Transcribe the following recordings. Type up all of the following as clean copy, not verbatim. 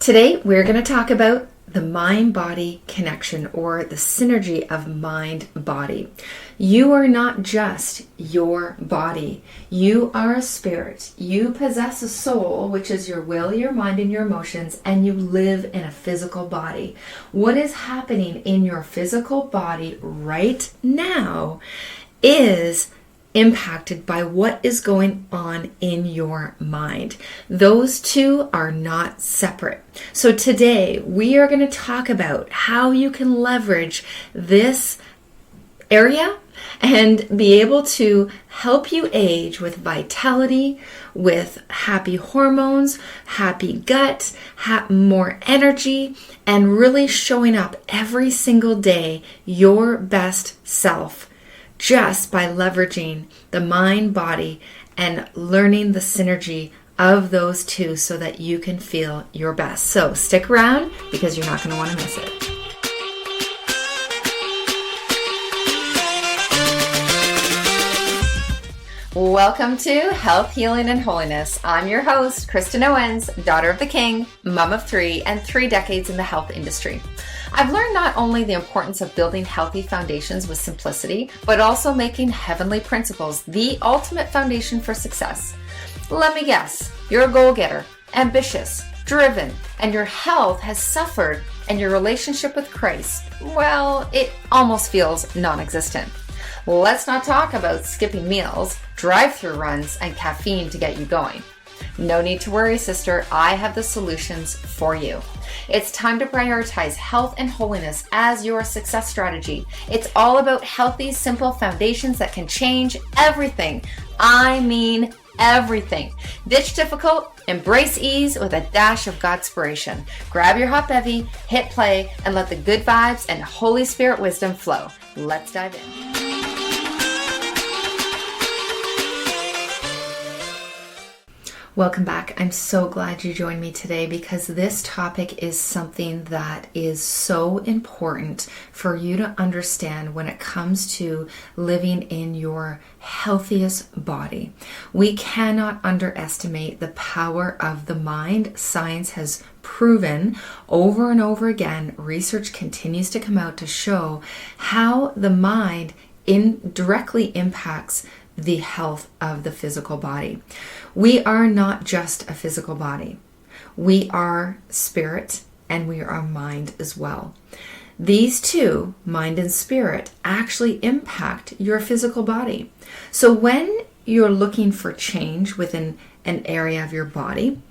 Today, we're going to talk about the mind-body connection, or the synergy of mind-body. You are not just your body. You are a spirit. You possess a soul, which is your will, your mind, and your emotions, and you live in a physical body. What is happening in your physical body right now is impacted by what is going on in your mind. Those two are not separate. So today we are going to talk about how you can leverage this area and be able to help you age with vitality, with happy hormones, happy gut, more energy, and really showing up every single day your best self, just by leveraging the mind, body, and learning the synergy of those two so that you can feel your best. So stick around because you're not going to want to miss it. Welcome to Health, Healing, and Holiness. I'm your host, Kristen Owens, daughter of the King, mom of 3, and 3 decades in the health industry. I've learned not only the importance of building healthy foundations with simplicity, but also making heavenly principles the ultimate foundation for success. Let me guess, you're a goal-getter, ambitious, driven, and your health has suffered, and your relationship with Christ, well, it almost feels non-existent. Let's not talk about skipping meals, drive-through runs, and caffeine to get you going. No need to worry, sister. I have the solutions for you. It's time to prioritize health and holiness as your success strategy. It's all about healthy, simple foundations that can change everything. I mean everything. Ditch difficult, embrace ease with a dash of Godspiration. Grab your hot bevy, hit play, and let the good vibes and Holy Spirit wisdom flow. Let's dive in. Welcome back. I'm so glad you joined me today because this topic is something that is so important for you to understand when it comes to living in your healthiest body. We cannot underestimate the power of the mind. Science has proven over and over again, research continues to come out to show how the mind indirectly impacts the health of the physical body. We are not just a physical body. We are spirit and we are mind as well. These two, mind and spirit, actually impact your physical body. So when you're looking for change within an area of your body,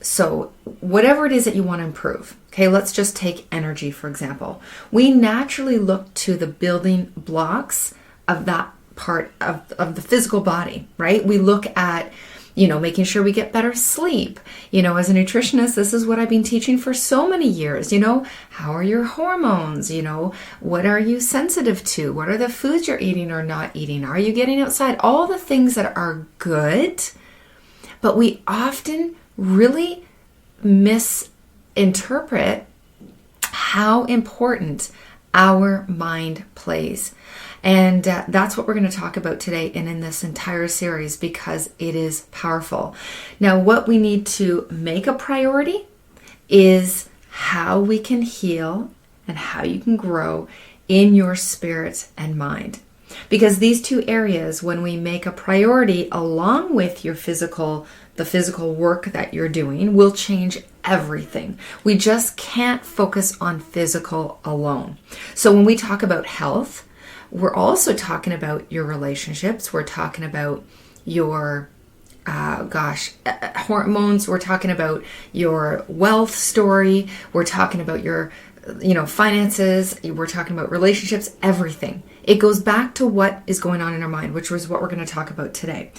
so whatever it is that you want to improve, okay, let's just take energy, for example. We naturally look to the building blocks of that part of the physical body, right? We look at, making sure we get better sleep. As a nutritionist, this is what I've been teaching for so many years. How are your hormones? What are you sensitive to? What are the foods you're eating or not eating? Are you getting outside? All the things that are good, but we often really misinterpret how important our mind plays. And that's what we're going to talk about today and in this entire series because it is powerful. Now, what we need to make a priority is how we can heal and how you can grow in your spirit and mind. Because these two areas, when we make a priority along with your the physical work that you're doing, will change everything. We just can't focus on physical alone. So when we talk about health, we're also talking about your relationships. We're talking about your, hormones. We're talking about your wealth story. We're talking about your, finances. We're talking about relationships, everything. It goes back to what is going on in our mind, which was what we're going to talk about today.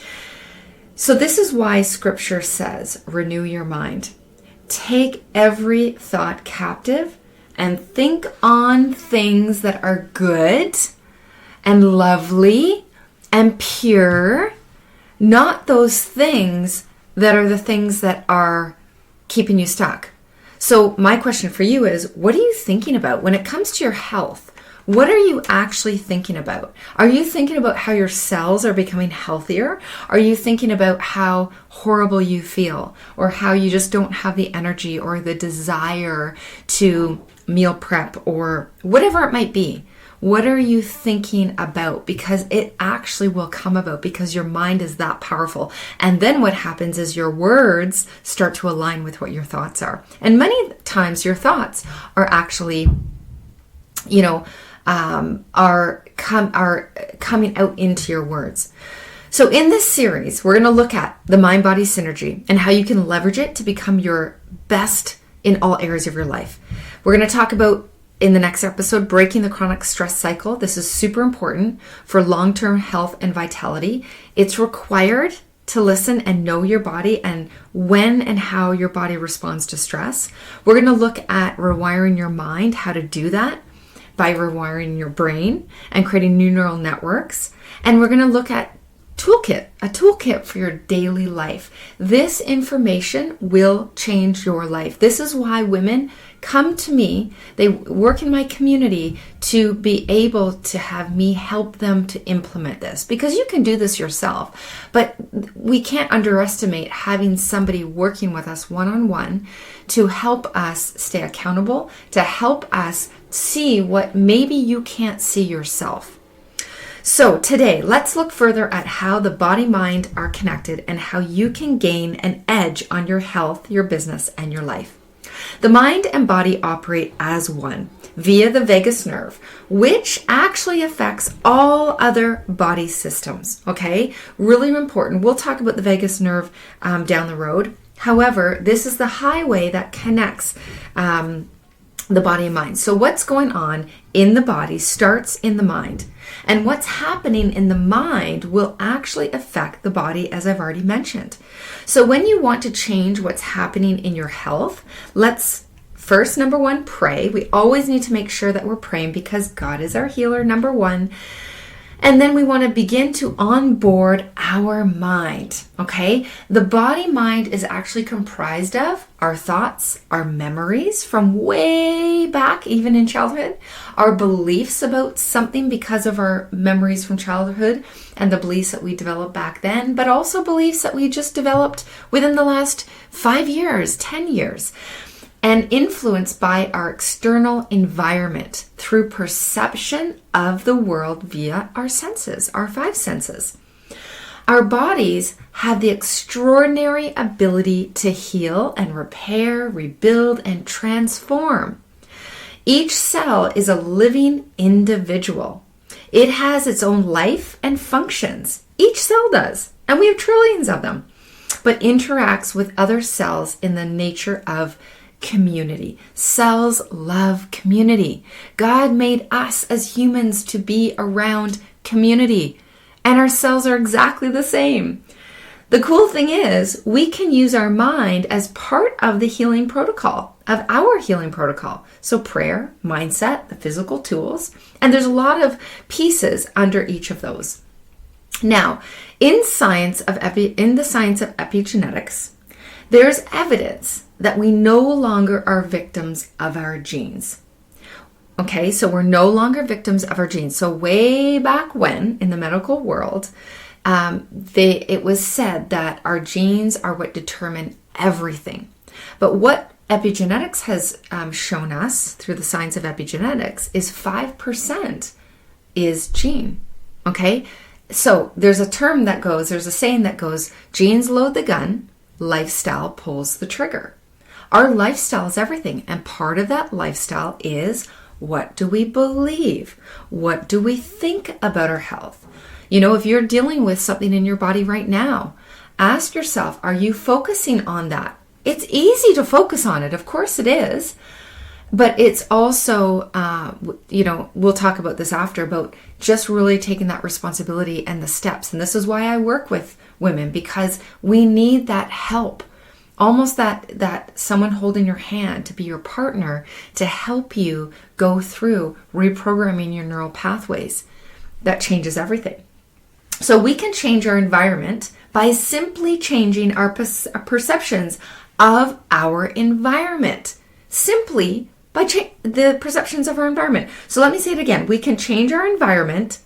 So this is why scripture says, renew your mind. Take every thought captive and think on things that are good and lovely and pure, not those things that are the things that are keeping you stuck. So my question for you is, what are you thinking about when it comes to your health? What are you actually thinking about? Are you thinking about how your cells are becoming healthier? Are you thinking about how horrible you feel, or how you just don't have the energy or the desire to meal prep, or whatever it might be? What are you thinking about? Because it actually will come about, because your mind is that powerful. And then what happens is your words start to align with what your thoughts are. And many times your thoughts are actually, are coming out into your words. So in this series, we're going to look at the mind-body synergy and how you can leverage it to become your best in all areas of your life. We're going to talk about, in the next episode, breaking the chronic stress cycle. This is super important for long-term health and vitality. It's required to listen and know your body and when and how your body responds to stress. We're going to look at rewiring your mind, how to do that by rewiring your brain and creating new neural networks. And we're going to look at a toolkit for your daily life. This information will change your life. This is why women come to me. They work in my community to be able to have me help them to implement this, because you can do this yourself, but we can't underestimate having somebody working with us one-on-one to help us stay accountable, to help us see what maybe you can't see yourself. So today, let's look further at how the body mind are connected and how you can gain an edge on your health, your business, and your life. The mind and body operate as one via the vagus nerve, which actually affects all other body systems. Okay, really important. We'll talk about the vagus nerve down the road. However, this is the highway that connects the body and mind. So what's going on in the body starts in the mind. And what's happening in the mind will actually affect the body, as I've already mentioned. So when you want to change what's happening in your health, let's first, number one, pray. We always need to make sure that we're praying, because God is our healer, number one. And then we want to begin to onboard our mind, okay? The body mind is actually comprised of our thoughts, our memories from way back, even in childhood, our beliefs about something because of our memories from childhood and the beliefs that we developed back then, but also beliefs that we just developed within the last 5 years, 10 years. And influenced by our external environment through perception of the world via our senses, our 5 senses. Our bodies have the extraordinary ability to heal and repair, rebuild, and transform. Each cell is a living individual. It has its own life and functions. Each cell does, and we have trillions of them, but interacts with other cells in the nature of community. Cells love community. God made us as humans to be around community, and our cells are exactly the same. The cool thing is, we can use our mind as part of the healing protocol, of our healing protocol. So prayer, mindset, the physical tools, and there's a lot of pieces under each of those. Now, in the science of epigenetics, there's evidence that we no longer are victims of our genes. Okay, so we're no longer victims of our genes. So way back when, in the medical world, it was said that our genes are what determine everything. But what epigenetics has shown us through the science of epigenetics is 5% is gene. Okay, so there's a saying that goes, genes load the gun, lifestyle pulls the trigger. Our lifestyle is everything. And part of that lifestyle is, what do we believe? What do we think about our health? If you're dealing with something in your body right now, ask yourself, are you focusing on that? It's easy to focus on it. Of course it is. But it's also, we'll talk about this after, about just really taking that responsibility and the steps. And this is why I work with women, because we need that help. Almost that someone holding your hand to be your partner to help you go through reprogramming your neural pathways. That changes everything. So we can change our environment by simply changing our perceptions of our environment. Simply by the perceptions of our environment. So let me say it again. We can change our environment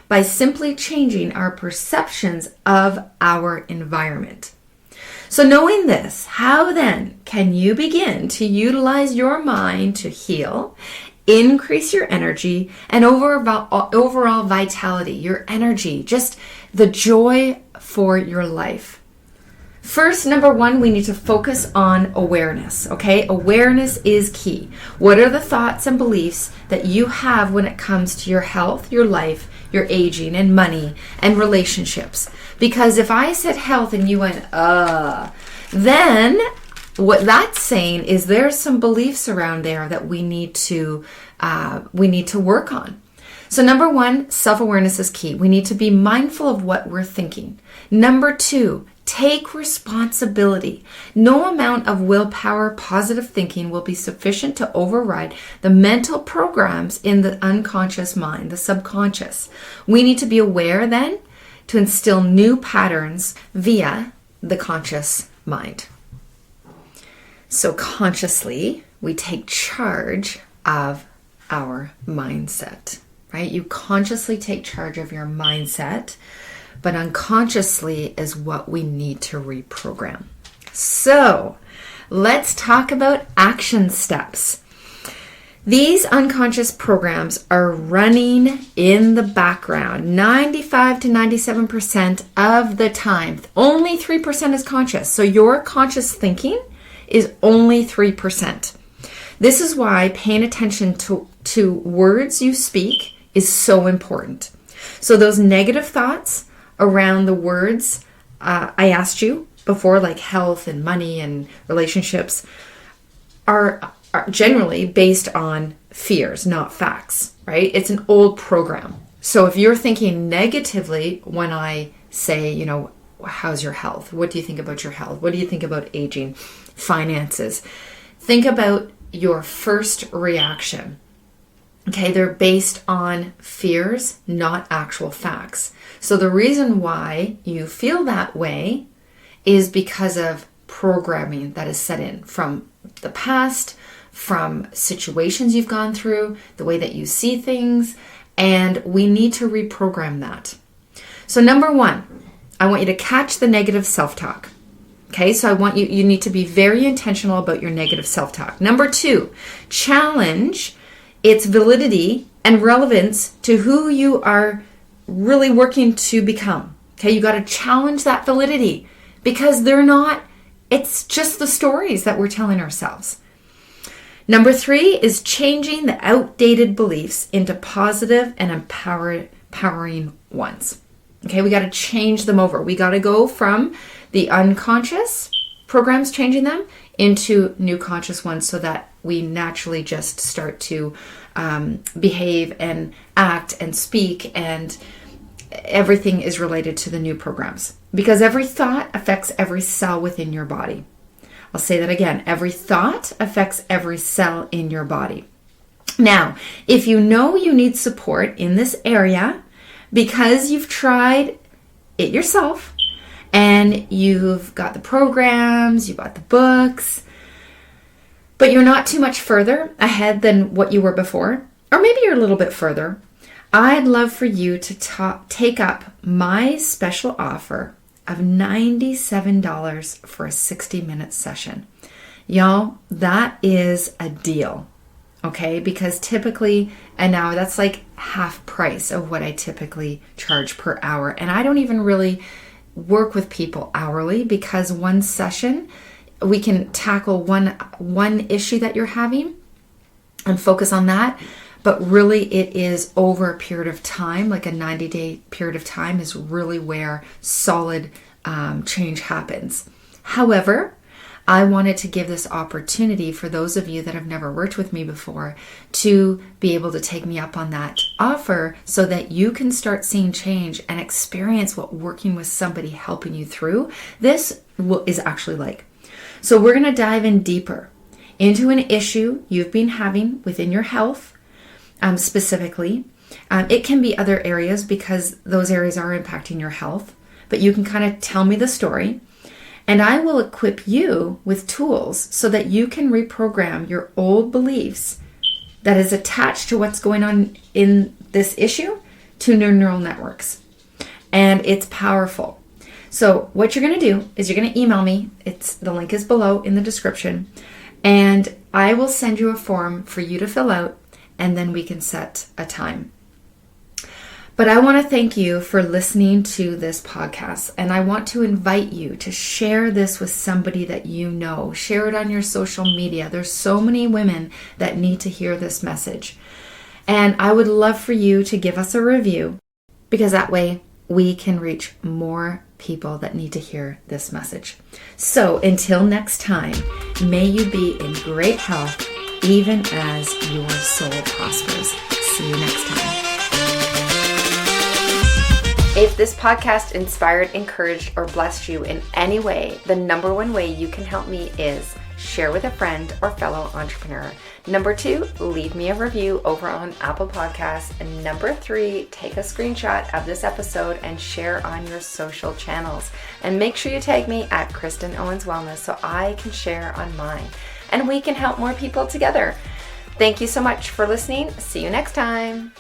by simply changing our perceptions of our environment. So knowing this, how then can you begin to utilize your mind to heal, increase your energy, and overall vitality, your energy, just the joy for your life? First, number one, we need to focus on awareness, okay? Awareness is key. What are the thoughts and beliefs that you have when it comes to your health, your life, your aging, and money, and relationships? Because if I said health and you went, then what that's saying is there's some beliefs around there that we need to work on. So number one, self-awareness is key. We need to be mindful of what we're thinking. Number two, take responsibility. No amount of willpower, positive thinking will be sufficient to override the mental programs in the unconscious mind, the subconscious. We need to be aware then to instill new patterns via the conscious mind. So consciously, we take charge of our mindset, right? You consciously take charge of your mindset, but unconsciously is what we need to reprogram. So let's talk about action steps. These unconscious programs are running in the background 95 to 97% of the time. Only 3% is conscious. So your conscious thinking is only 3%. This is why paying attention to words you speak is so important. So those negative thoughts around the words I asked you before, like health and money and relationships, are generally based on fears, not facts, right? It's an old program. So if you're thinking negatively when I say, how's your health? What do you think about your health? What do you think about aging, finances? Think about your first reaction. Okay, they're based on fears, not actual facts. So the reason why you feel that way is because of programming that is set in from the past, from situations you've gone through, the way that you see things, and we need to reprogram that. So number one, I want you to catch the negative self-talk. Okay, so I want you need to be very intentional about your negative self-talk. Number two, challenge its validity and relevance to who you are really working to become. Okay, you got to challenge that validity because it's just the stories that we're telling ourselves. Number three is changing the outdated beliefs into positive and empowering ones. Okay, we got to change them over. We got to go from the unconscious programs, changing them into new conscious ones so that we naturally just start to behave and act and speak, and everything is related to the new programs. Because every thought affects every cell within your body. I'll say that again. Every thought affects every cell in your body. Now, if you know you need support in this area because you've tried it yourself and you've got the programs, you've got the books, but you're not too much further ahead than what you were before, or maybe you're a little bit further, I'd love for you to take up my special offer of $97 for a 60-minute session. Y'all, that is a deal, okay? Because typically, and now that's like half price of what I typically charge per hour. And I don't even really work with people hourly because one session, we can tackle one issue that you're having and focus on that. But really it is over a period of time, like a 90-day period of time is really where solid change happens. However, I wanted to give this opportunity for those of you that have never worked with me before to be able to take me up on that offer so that you can start seeing change and experience what working with somebody helping you through this is actually like. So we're going to dive in deeper into an issue you've been having within your health. Specifically, it can be other areas because those areas are impacting your health, but you can kind of tell me the story And I will equip you with tools so that you can reprogram your old beliefs that is attached to what's going on in this issue to new neural networks. And it's powerful. So what you're going to do is you're going to email me. The link is below in the description. And I will send you a form for you to fill out, and then we can set a time. But I want to thank you for listening to this podcast, and I want to invite you to share this with somebody that you know. Share it on your social media. There's so many women that need to hear this message. And I would love for you to give us a review, because that way we can reach more people that need to hear this message. So until next time, may you be in great health, even as your soul prospers. See you next time. If this podcast inspired, encouraged, or blessed you in any way, the number one way you can help me is share with a friend or fellow entrepreneur. Number 2, leave me a review over on Apple Podcasts. And number 3, take a screenshot of this episode and share on your social channels. And make sure you tag me at Kristen Owens Wellness so I can share on mine. And we can help more people together. Thank you so much for listening. See you next time.